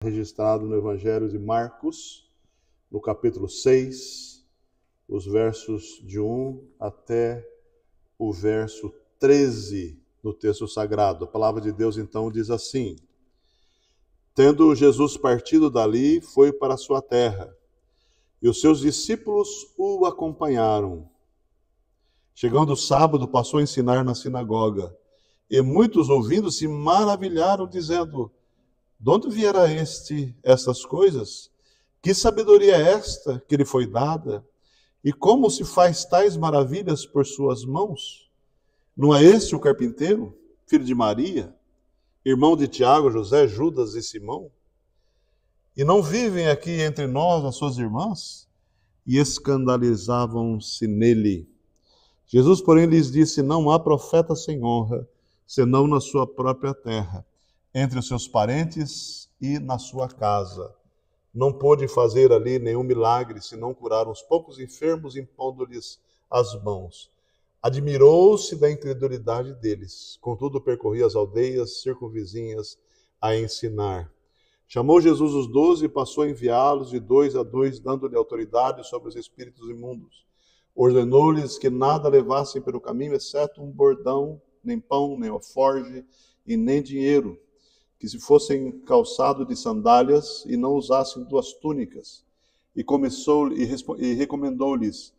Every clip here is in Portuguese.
Registrado no Evangelho de Marcos, no capítulo 6, os versos de 1 até o verso 13 do texto sagrado. A palavra de Deus então diz assim: Tendo Jesus partido dali, foi para a sua terra, e os seus discípulos o acompanharam. Chegando o sábado, passou a ensinar na sinagoga, e muitos ouvindo se maravilharam, dizendo: De onde viera estas coisas? Que sabedoria é esta que lhe foi dada? E como se faz tais maravilhas por suas mãos? Não é este o carpinteiro, filho de Maria, irmão de Tiago, José, Judas e Simão? E não vivem aqui entre nós as suas irmãs? E escandalizavam-se nele. Jesus, porém, lhes disse: Não há profeta sem honra, senão na sua própria terra, entre os seus parentes e na sua casa. Não pôde fazer ali nenhum milagre, senão curar uns poucos enfermos, impondo-lhes as mãos. Admirou-se da incredulidade deles. Contudo, percorria as aldeias circunvizinhas a ensinar. Chamou Jesus os 12 e passou a enviá-los de 2 a 2, dando-lhe autoridade sobre os espíritos imundos. Ordenou-lhes que nada levassem pelo caminho, exceto um bordão, nem pão, nem alforge e nem dinheiro, que se fossem calçados de sandálias e não usassem 2 túnicas. E recomendou-lhes: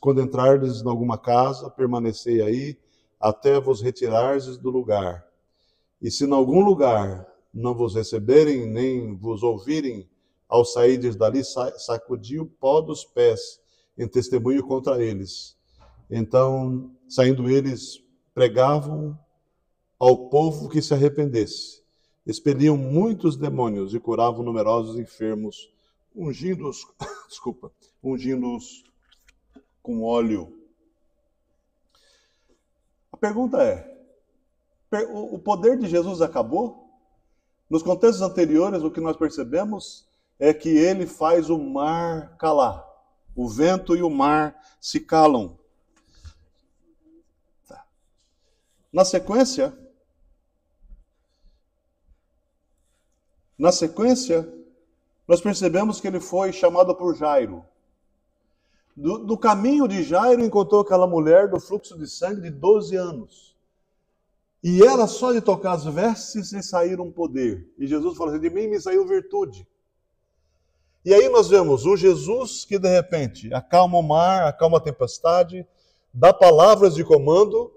quando entrardes em alguma casa, permanecei aí, até vos retirardes do lugar. E se em algum lugar não vos receberem, nem vos ouvirem, ao sairdes dali, sacudi o pó dos pés, em testemunho contra eles. Então, saindo eles, pregavam ao povo que se arrependesse. Expeliam muitos demônios e curavam numerosos enfermos, ungindo-os com óleo. A pergunta é: o poder de Jesus acabou? Nos contextos anteriores, o que nós percebemos é que ele faz o mar calar. O vento e o mar se calam. Na sequência, nós percebemos que ele foi chamado por Jairo. Do caminho de Jairo, encontrou aquela mulher do fluxo de sangue de 12 anos. E ela, só de tocar as vestes, lhe saiu um poder. E Jesus falou assim: de mim me saiu virtude. E aí nós vemos um Jesus que, de repente, acalma o mar, acalma a tempestade, dá palavras de comando.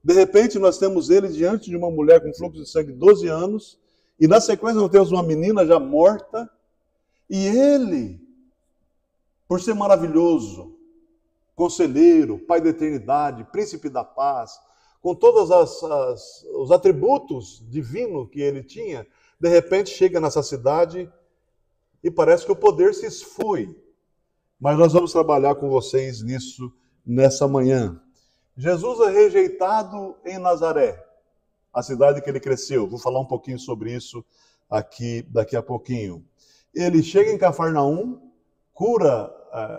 De repente, nós temos ele diante de uma mulher com fluxo de sangue de 12 anos, e na sequência nós temos uma menina já morta, e ele, por ser maravilhoso, conselheiro, pai da eternidade, príncipe da paz, com todos os atributos divinos que ele tinha, de repente chega nessa cidade e parece que o poder se esfui. Mas nós vamos trabalhar com vocês nisso nessa manhã. Jesus é rejeitado em Nazaré, a cidade que ele cresceu. Vou falar um pouquinho sobre isso aqui daqui a pouquinho. Ele chega em Cafarnaum, cura,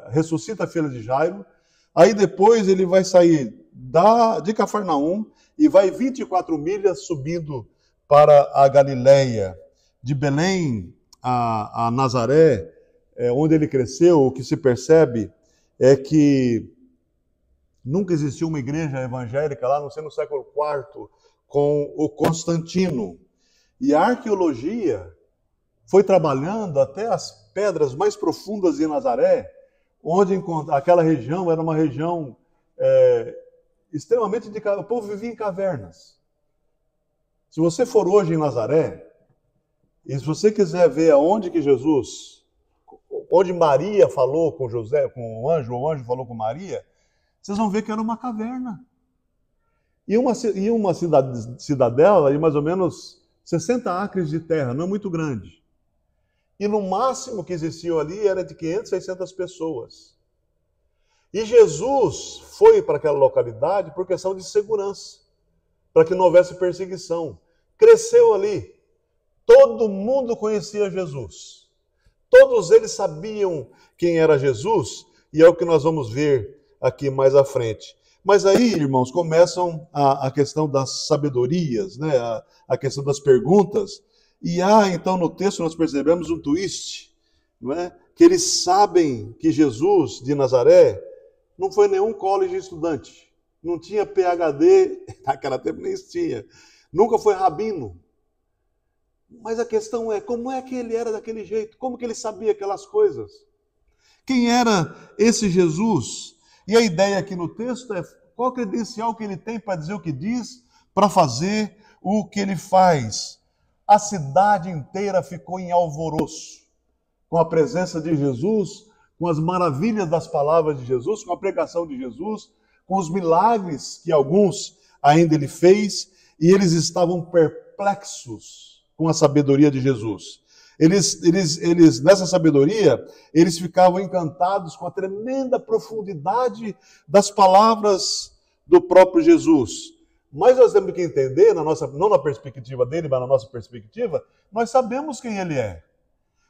ressuscita a filha de Jairo. Aí depois ele vai sair de Cafarnaum e vai 24 milhas subindo para a Galileia. De Belém a Nazaré, onde ele cresceu, o que se percebe é que nunca existiu uma igreja evangélica lá, não sei no século IV, com o Constantino. E a arqueologia foi trabalhando até as pedras mais profundas de Nazaré, onde aquela região era uma região extremamente o povo vivia em cavernas. Se você for hoje em Nazaré, e se você quiser ver aonde que onde Maria falou com José, com o anjo falou com Maria, vocês vão ver que era uma caverna. E uma cidadela de mais ou menos 60 acres de terra, não é muito grande. E no máximo que existiam ali era de 500, 600 pessoas. E Jesus foi para aquela localidade por questão de segurança, para que não houvesse perseguição. Cresceu ali. Todo mundo conhecia Jesus. Todos eles sabiam quem era Jesus, e é o que nós vamos ver aqui mais à frente. Mas aí, irmãos, começam a questão das sabedorias, né? A questão das perguntas. E há, então, no texto nós percebemos um twist, não é? Que eles sabem que Jesus de Nazaré não foi nenhum college estudante, não tinha PhD, naquela tempo nem tinha, nunca foi rabino. Mas a questão é, como é que ele era daquele jeito? Como que ele sabia aquelas coisas? Quem era esse Jesus? E a ideia aqui no texto é qual credencial que ele tem para dizer o que diz, para fazer o que ele faz. A cidade inteira ficou em alvoroço com a presença de Jesus, com as maravilhas das palavras de Jesus, com a pregação de Jesus, com os milagres que alguns ainda ele fez, e eles estavam perplexos com a sabedoria de Jesus. Eles, nessa sabedoria, eles ficavam encantados com a tremenda profundidade das palavras do próprio Jesus. Mas nós temos que entender, não na perspectiva dele, mas na nossa perspectiva, nós sabemos quem ele é.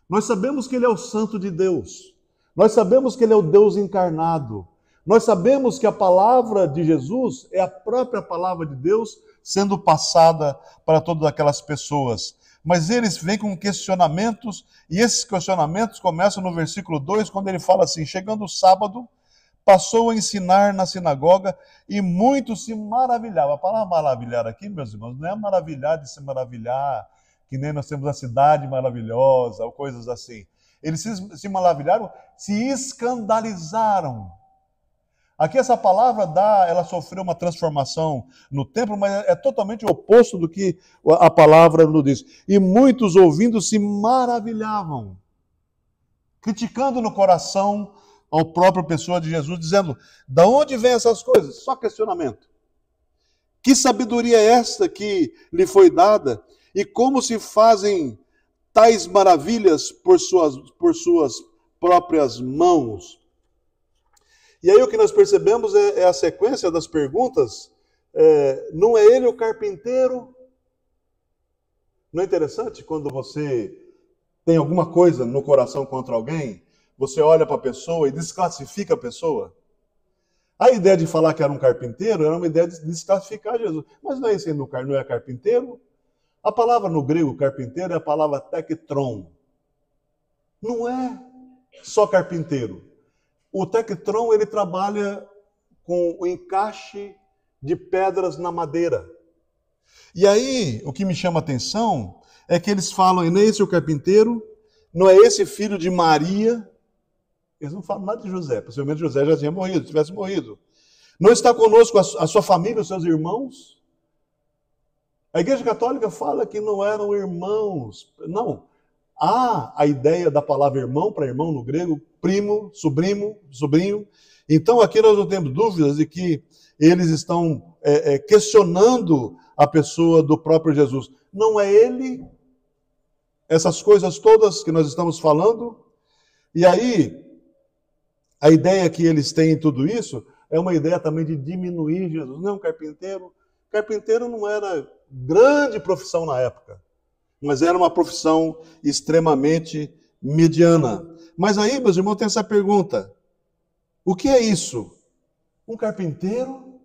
Nós sabemos que ele é o Santo de Deus. Nós sabemos que ele é o Deus encarnado. Nós sabemos que a palavra de Jesus é a própria palavra de Deus sendo passada para todas aquelas pessoas. Mas eles vêm com questionamentos, e esses questionamentos começam no versículo 2, quando ele fala assim: chegando o sábado, passou a ensinar na sinagoga, e muitos se maravilhavam. A palavra maravilhar aqui, meus irmãos, não é maravilhar de se maravilhar, que nem nós temos a cidade maravilhosa, ou coisas assim. Eles se maravilharam, se escandalizaram. Aqui essa palavra ela sofreu uma transformação no templo, mas é totalmente o oposto do que a palavra nos diz. E muitos ouvindo se maravilhavam, criticando no coração a própria pessoa de Jesus, dizendo: da onde vêm essas coisas? Só questionamento. Que sabedoria é esta que lhe foi dada? E como se fazem tais maravilhas por suas próprias mãos? E aí o que nós percebemos é a sequência das perguntas. Não é ele o carpinteiro? Não é interessante quando você tem alguma coisa no coração contra alguém, você olha para a pessoa e desclassifica a pessoa? A ideia de falar que era um carpinteiro era uma ideia de desclassificar Jesus. Mas não é esse, não é carpinteiro? A palavra no grego carpinteiro é a palavra tektron. Não é só carpinteiro. O tektron, ele trabalha com o encaixe de pedras na madeira. E aí, o que me chama a atenção é que eles falam: não é esse o carpinteiro, não é esse filho de Maria. Eles não falam nada de José, possivelmente José já tinha morrido, tivesse morrido. Não está conosco a sua família, os seus irmãos? A Igreja Católica fala que não eram irmãos. Não. Há a ideia da palavra irmão para irmão no grego, primo, sobrinho. Então aqui nós não temos dúvidas de que eles estão questionando a pessoa do próprio Jesus. Não é ele? Essas coisas todas que nós estamos falando? E aí, a ideia que eles têm em tudo isso é uma ideia também de diminuir Jesus. Não, carpinteiro. Carpinteiro não era grande profissão na época, mas era uma profissão extremamente mediana. Mas aí, meus irmãos, tem essa pergunta: o que é isso? Um carpinteiro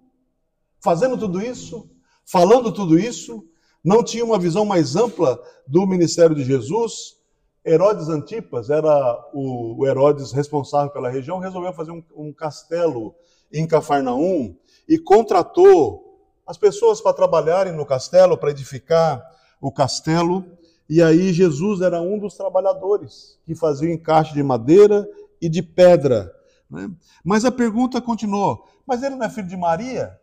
fazendo tudo isso, falando tudo isso, não tinha uma visão mais ampla do ministério de Jesus? Herodes Antipas era o Herodes responsável pela região, resolveu fazer um castelo em Cafarnaum e contratou as pessoas para trabalharem no castelo, para edificar o castelo. E aí Jesus era um dos trabalhadores que fazia o encaixe de madeira e de pedra. Né? Mas a pergunta continuou: mas ele não é filho de Maria?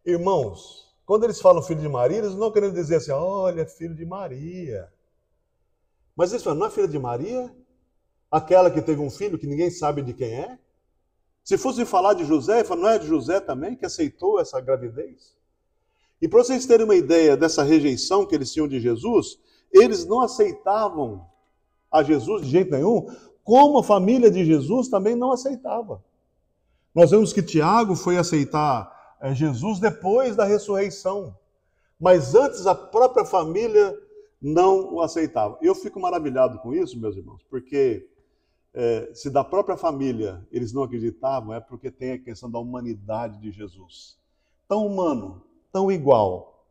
Irmãos, quando eles falam filho de Maria, eles não querem dizer assim: olha, filho de Maria. Mas eles falam: não é filha de Maria? Aquela que teve um filho que ninguém sabe de quem é? Se fosse falar de José, não é de José também que aceitou essa gravidez? E para vocês terem uma ideia dessa rejeição que eles tinham de Jesus, eles não aceitavam a Jesus de jeito nenhum, como a família de Jesus também não aceitava. Nós vemos que Tiago foi aceitar Jesus depois da ressurreição, mas antes a própria família não o aceitava. Eu fico maravilhado com isso, meus irmãos, porque se da própria família eles não acreditavam, é porque tem a questão da humanidade de Jesus. Tão humano, tão igual,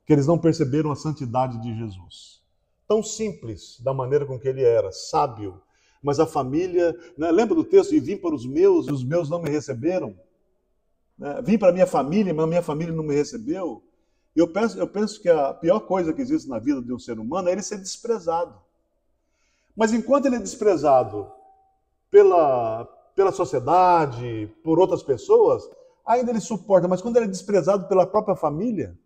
que eles não perceberam a santidade de Jesus. tão simples da maneira com que ele era, sábio. Mas a família, né? Lembra do texto? E vim para os meus, e os meus não me receberam. Né? Vim para a minha família, mas a minha família não me recebeu. Eu penso que a pior coisa que existe na vida de um ser humano é ele ser desprezado. Mas enquanto ele é desprezado pela sociedade, por outras pessoas, ainda ele suporta. Mas quando ele é desprezado pela própria família,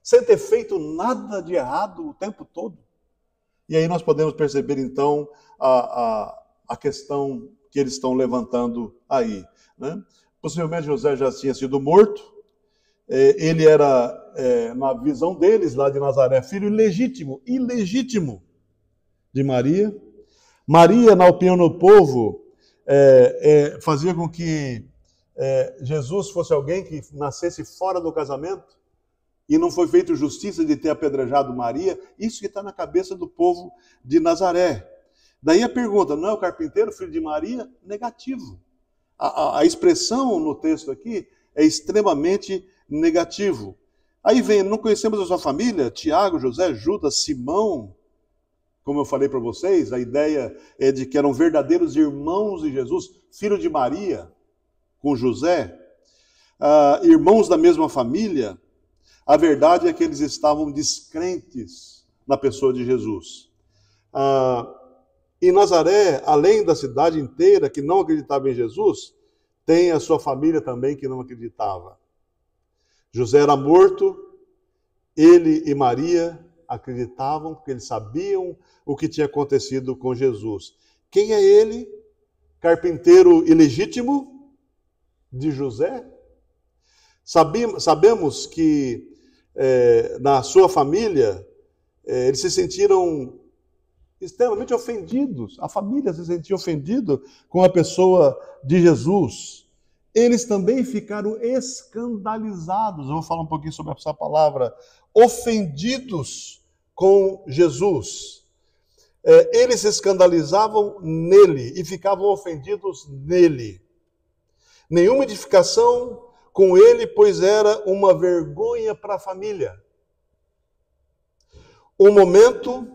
sem ter feito nada de errado o tempo todo. E aí nós podemos perceber, então, a questão que eles estão levantando aí. Né? Possivelmente José já tinha sido morto. Ele era, na visão deles, lá de Nazaré, filho ilegítimo de Maria. Maria, na opinião do povo, fazia com que Jesus fosse alguém que nascesse fora do casamento, e não foi feito justiça de ter apedrejado Maria. Isso que está na cabeça do povo de Nazaré. Daí a pergunta, não é o carpinteiro, filho de Maria? Negativo. A expressão no texto aqui é extremamente negativo. Aí vem, não conhecemos a sua família? Tiago, José, Judas, Simão. Como eu falei para vocês, a ideia é de que eram verdadeiros irmãos de Jesus, filho de Maria, com José, irmãos da mesma família. A verdade é que eles estavam descrentes na pessoa de Jesus. Em Nazaré, além da cidade inteira que não acreditava em Jesus, tem a sua família também que não acreditava. José era morto, ele e Maria acreditavam, porque eles sabiam o que tinha acontecido com Jesus. Quem é ele? Carpinteiro ilegítimo de José? Sabemos que na sua família eles se sentiram extremamente ofendidos. A família se sentia ofendida com a pessoa de Jesus. Eles também ficaram escandalizados. Eu vou falar um pouquinho sobre essa palavra. Ofendidos com Jesus. Eles se escandalizavam nele e ficavam ofendidos nele. Nenhuma edificação com ele, pois era uma vergonha para a família. Um momento,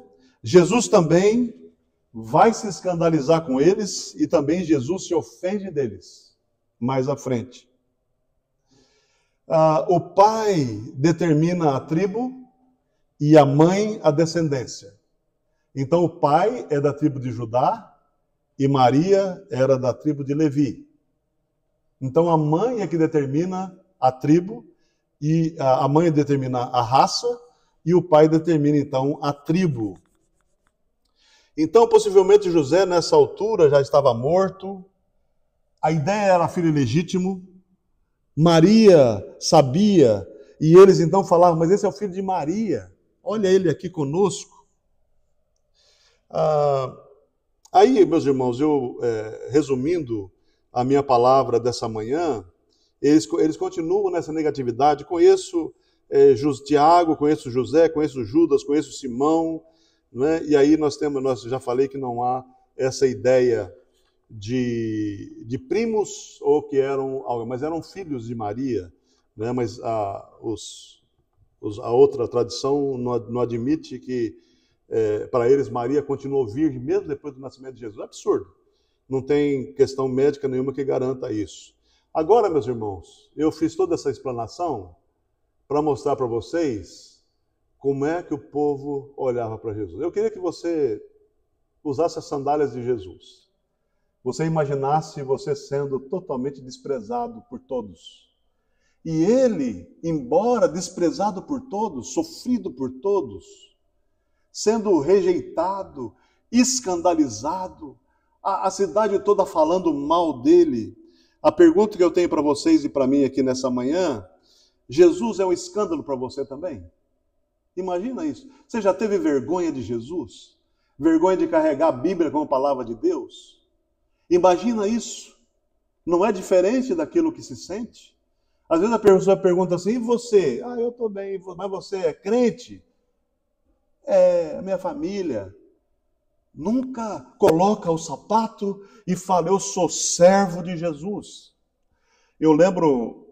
Jesus também vai se escandalizar com eles e também Jesus se ofende deles, mais à frente. O pai determina a tribo e a mãe a descendência. Então o pai é da tribo de Judá e Maria era da tribo de Levi. Então a mãe é que determina a tribo, e a mãe determina a raça, e o pai determina então a tribo. Então possivelmente José nessa altura já estava morto, a ideia era filho ilegítimo, Maria sabia, e eles então falavam, mas esse é o filho de Maria, olha ele aqui conosco. Aí, meus irmãos, eu resumindo a minha palavra dessa manhã, eles continuam nessa negatividade. Conheço Tiago, conheço José, conheço Judas, conheço Simão, né? E aí nós já falei que não há essa ideia de primos ou que eram, mas eram filhos de Maria, né? Mas a outra tradição não admite que para eles Maria continuou virgem mesmo depois do nascimento de Jesus. É absurdo. Não tem questão médica nenhuma que garanta isso. Agora, meus irmãos, eu fiz toda essa explanação para mostrar para vocês como é que o povo olhava para Jesus. Eu queria que você usasse as sandálias de Jesus. Você imaginasse você sendo totalmente desprezado por todos. E ele, embora desprezado por todos, sofrido por todos, sendo rejeitado, escandalizado, a cidade toda falando mal dele. A pergunta que eu tenho para vocês e para mim aqui nessa manhã, Jesus é um escândalo para você também? Imagina isso. Você já teve vergonha de Jesus? Vergonha de carregar a Bíblia como palavra de Deus? Imagina isso. Não é diferente daquilo que se sente? Às vezes a pessoa pergunta assim, e você? Eu estou bem, mas você é crente? A minha família nunca coloca o sapato e fala, eu sou servo de Jesus. Eu lembro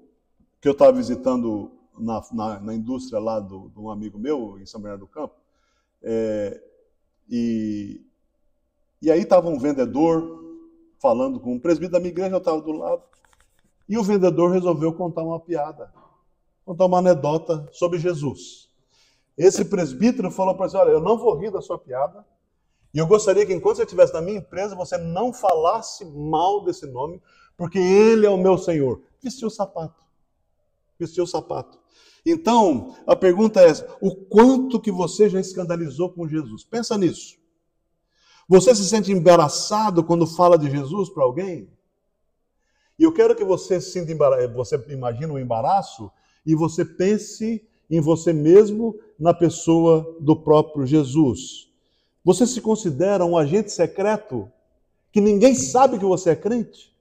que eu estava visitando na indústria lá de um amigo meu, em São Bernardo do Campo, E aí estava um vendedor falando com um presbítero da minha igreja, eu estava do lado, e o vendedor resolveu contar uma piada, contar uma anedota sobre Jesus. Esse presbítero falou para ele, olha, eu não vou rir da sua piada, e eu gostaria que enquanto você estivesse na minha empresa, você não falasse mal desse nome, porque ele é o meu Senhor. Vestiu o sapato. Vestiu o sapato. Então, a pergunta é essa, o quanto que você já escandalizou com Jesus? Pensa nisso. Você se sente embaraçado quando fala de Jesus para alguém? E eu quero que você você imagine um embaraço e você pense em você mesmo, na pessoa do próprio Jesus. Você se considera um agente secreto que ninguém sabe que você é crente?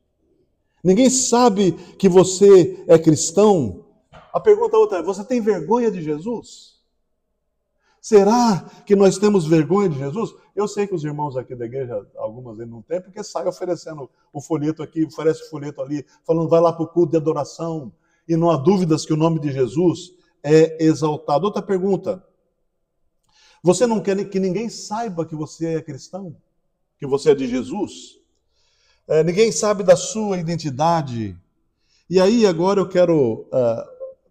Ninguém sabe que você é cristão? A pergunta outra é, você tem vergonha de Jesus? Será que nós temos vergonha de Jesus? Eu sei que os irmãos aqui da igreja, algumas vezes não têm, porque saem oferecendo o folheto aqui, oferece o folheto ali, falando vai lá para o culto de adoração, e não há dúvidas que o nome de Jesus é exaltado. Outra pergunta, você não quer que ninguém saiba que você é cristão? Que você é de Jesus? Ninguém sabe da sua identidade. E aí agora eu quero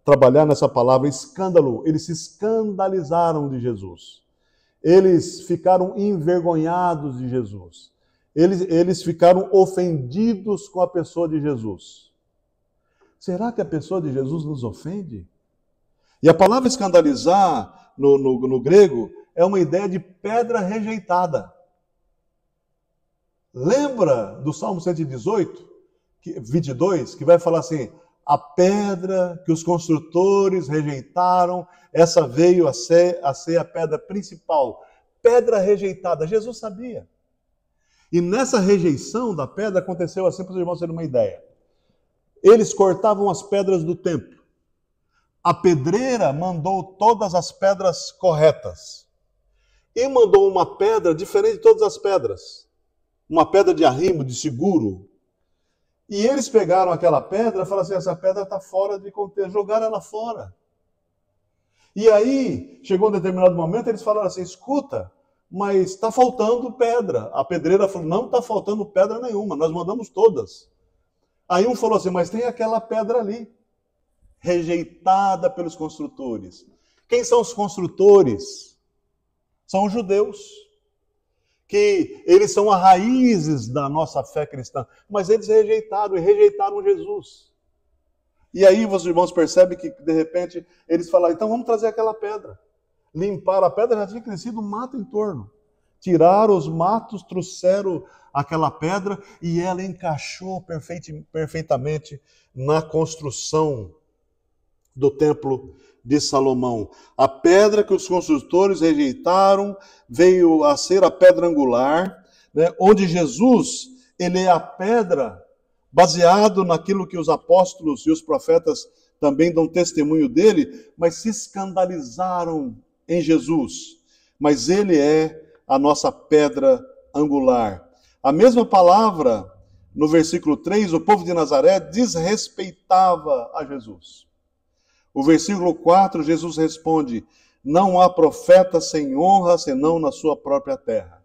trabalhar nessa palavra escândalo. Eles se escandalizaram de Jesus. Eles ficaram envergonhados de Jesus. Eles ficaram ofendidos com a pessoa de Jesus. Será que a pessoa de Jesus nos ofende? E a palavra escandalizar, no grego, é uma ideia de pedra rejeitada. Lembra do Salmo 118, 22, que vai falar assim, a pedra que os construtores rejeitaram, essa veio a ser a pedra principal. Pedra rejeitada, Jesus sabia. E nessa rejeição da pedra aconteceu assim, para os irmãos terem uma ideia. Eles cortavam as pedras do templo. A pedreira mandou todas as pedras corretas. E mandou uma pedra diferente de todas as pedras. Uma pedra de arrimo, de seguro. E eles pegaram aquela pedra e falaram assim, essa pedra está fora de contexto, jogaram ela fora. E aí, chegou um determinado momento, eles falaram assim, escuta, mas está faltando pedra. A pedreira falou, não está faltando pedra nenhuma, nós mandamos todas. Aí um falou assim, mas tem aquela pedra ali, rejeitada pelos construtores. Quem são os construtores? São os judeus. Que eles são as raízes da nossa fé cristã, mas eles rejeitaram Jesus. E aí os irmãos percebem que, de repente, eles falaram, então vamos trazer aquela pedra. Limparam a pedra, já tinha crescido um mato em torno. Tiraram os matos, trouxeram aquela pedra e ela encaixou perfeitamente na construção do templo de Salomão. A pedra que os construtores rejeitaram veio a ser a pedra angular, né, onde Jesus, ele é a pedra, baseado naquilo que os apóstolos e os profetas também dão testemunho dele, mas se escandalizaram em Jesus. Mas ele é a nossa pedra angular. A mesma palavra, no versículo 3, o povo de Nazaré desrespeitava a Jesus. O versículo 4, Jesus responde, não há profeta sem honra, senão na sua própria terra.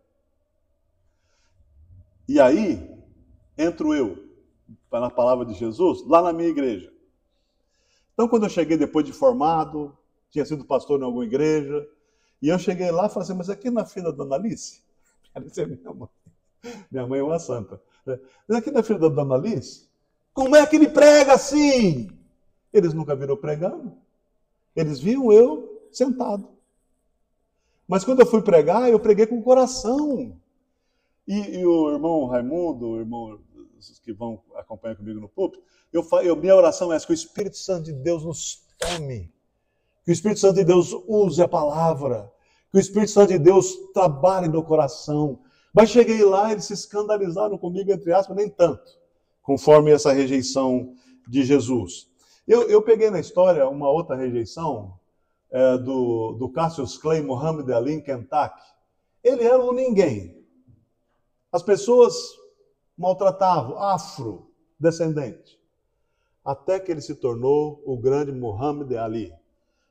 E aí, entro eu, na palavra de Jesus, lá na minha igreja. Então, quando eu cheguei depois de formado, tinha sido pastor em alguma igreja, e eu cheguei lá e falei assim, mas aqui na filha da Dona Alice, Alice é minha mãe é uma santa, mas aqui na filha da Dona Alice, como é que ele prega assim? Eles nunca viram pregando. Eles viam eu sentado. Mas quando eu fui pregar, eu preguei com o coração. E o irmão Raimundo, o irmão que vão acompanhar comigo no púlpito, minha oração é que o Espírito Santo de Deus nos tome. Que o Espírito Santo de Deus use a palavra. Que o Espírito Santo de Deus trabalhe no coração. Mas cheguei lá, eles se escandalizaram comigo, entre aspas, nem tanto, conforme essa rejeição de Jesus. Eu peguei na história uma outra rejeição do Cassius Clay Muhammad Ali em Kentucky. Ele era um ninguém. As pessoas maltratavam, afrodescendente. Até que ele se tornou o grande Muhammad Ali.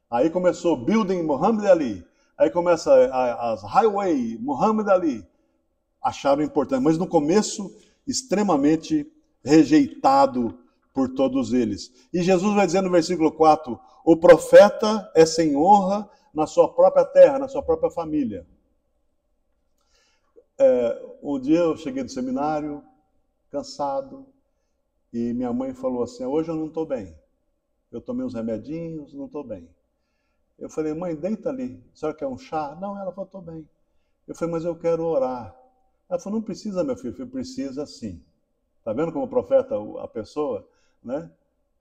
Aí começou Building Muhammad Ali. Aí começa as Highway, Muhammad Ali. Acharam importante, mas no começo, extremamente rejeitado por todos eles. E Jesus vai dizer no versículo 4, o profeta é sem honra na sua própria terra, na sua própria família. Um dia eu cheguei do seminário, cansado, e minha mãe falou assim, hoje eu não estou bem. Eu tomei uns remedinhos, não estou bem. Eu falei, mãe, deita ali. A senhora quer um chá? Não, ela falou, estou bem. Eu falei, mas eu quero orar. Ela falou, não precisa, meu filho. Eu falei, precisa sim. Está vendo como o profeta, a pessoa, né?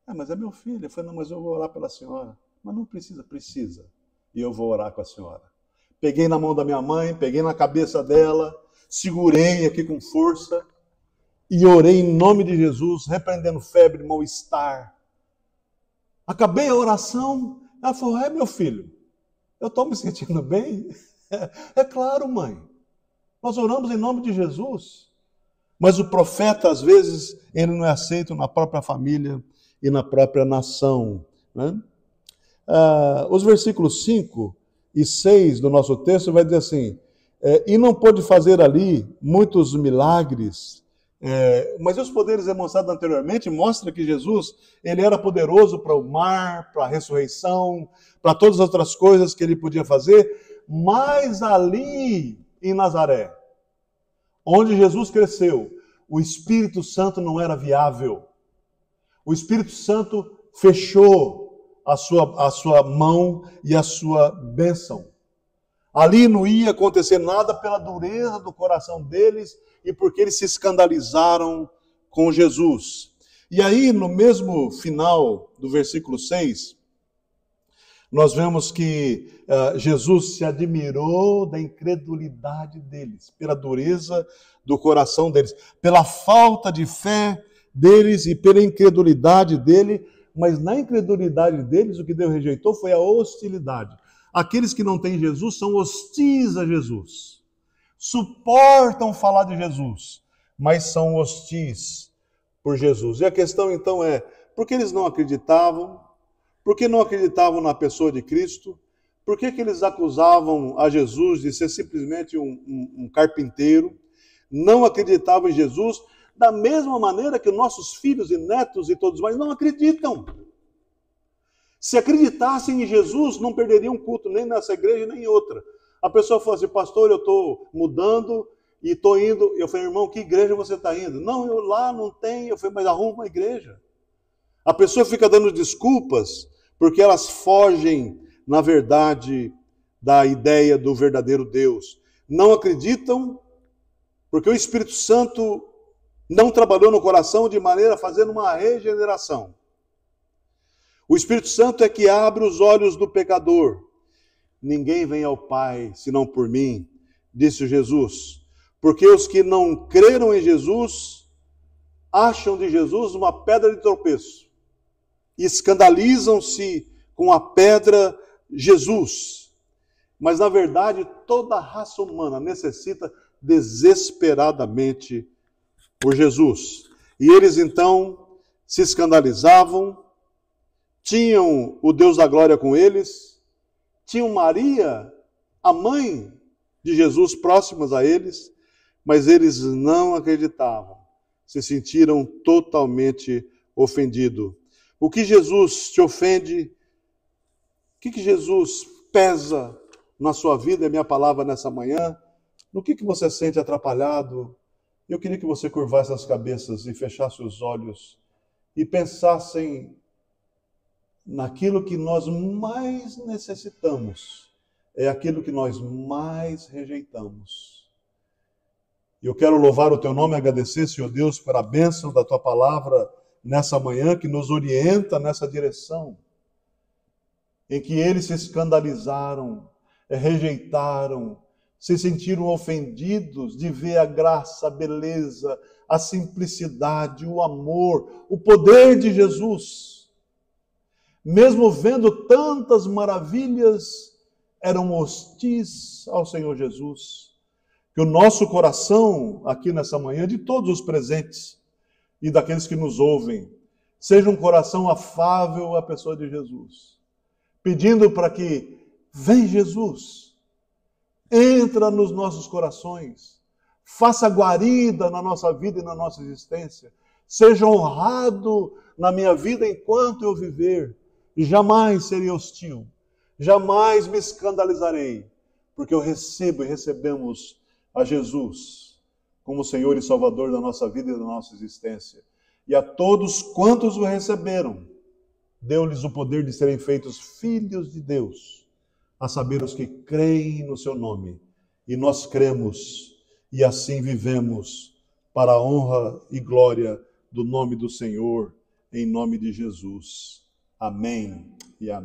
Mas é meu filho. Eu falei, não, mas eu vou orar pela senhora. Mas não precisa, precisa. E eu vou orar com a senhora. Peguei na mão da minha mãe, peguei na cabeça dela, segurei aqui com força e orei em nome de Jesus, repreendendo febre, mal-estar. Acabei a oração, ela falou, meu filho, eu estou me sentindo bem? É claro, mãe. Nós oramos em nome de Jesus. Mas o profeta, às vezes, ele não é aceito na própria família e na própria nação, né? Os versículos 5 e 6 do nosso texto vai dizer assim, e não pôde fazer ali muitos milagres, mas os poderes demonstrados anteriormente mostram que Jesus ele era poderoso para o mar, para a ressurreição, para todas as outras coisas que ele podia fazer, mas ali em Nazaré, onde Jesus cresceu, o Espírito Santo não era viável. O Espírito Santo fechou a sua mão e a sua bênção. Ali não ia acontecer nada pela dureza do coração deles e porque eles se escandalizaram com Jesus. E aí, no mesmo final do versículo 6, nós vemos que Jesus se admirou da incredulidade deles, pela dureza do coração deles, pela falta de fé deles e pela incredulidade dele, mas na incredulidade deles o que Deus rejeitou foi a hostilidade. Aqueles que não têm Jesus são hostis a Jesus, suportam falar de Jesus, mas são hostis por Jesus. E a questão então é, por que eles não acreditavam? Por que não acreditavam na pessoa de Cristo? Por que eles acusavam a Jesus de ser simplesmente um carpinteiro? Não acreditavam em Jesus da mesma maneira que nossos filhos e netos e todos mais não acreditam. Se acreditassem em Jesus, não perderiam um culto nem nessa igreja nem em outra. A pessoa fala assim, pastor, eu estou mudando e estou indo. Eu falei, irmão, que igreja você está indo? Não, eu lá não tenho. Eu falei, mas arruma uma igreja. A pessoa fica dando desculpas porque elas fogem, na verdade, da ideia do verdadeiro Deus. Não acreditam porque o Espírito Santo não trabalhou no coração de maneira a fazer uma regeneração. O Espírito Santo é que abre os olhos do pecador. Ninguém vem ao Pai senão por mim, disse Jesus. Porque os que não creram em Jesus acham de Jesus uma pedra de tropeço. E escandalizam-se com a pedra Jesus. Mas, na verdade, toda a raça humana necessita desesperadamente por Jesus. E eles, então, se escandalizavam, tinham o Deus da glória com eles, tinham Maria, a mãe de Jesus, próximas a eles, mas eles não acreditavam, se sentiram totalmente ofendidos. O que Jesus te ofende? O que Jesus pesa na sua vida? É minha palavra nessa manhã. No que você sente atrapalhado? Eu queria que você curvasse as cabeças e fechasse os olhos e pensassem naquilo que nós mais necessitamos. É aquilo que nós mais rejeitamos. Eu quero louvar o teu nome e agradecer, Senhor Deus, pela bênção da tua palavra nessa manhã, que nos orienta nessa direção, em que eles se escandalizaram, rejeitaram, se sentiram ofendidos de ver a graça, a beleza, a simplicidade, o amor, o poder de Jesus. Mesmo vendo tantas maravilhas, eram hostis ao Senhor Jesus. Que o nosso coração, aqui nessa manhã, de todos os presentes e daqueles que nos ouvem, seja um coração afável à pessoa de Jesus, pedindo para que, vem Jesus, Entra nos nossos corações. Faça guarida na nossa vida e na nossa existência. Seja honrado na minha vida enquanto eu viver. E jamais serei hostil. Jamais me escandalizarei. Porque eu recebo e recebemos a Jesus como Senhor e Salvador da nossa vida e da nossa existência. E a todos quantos o receberam, deu-lhes o poder de serem feitos filhos de Deus, a saber, os que creem no seu nome. E nós cremos e assim vivemos para a honra e glória do nome do Senhor, em nome de Jesus. Amém e amém.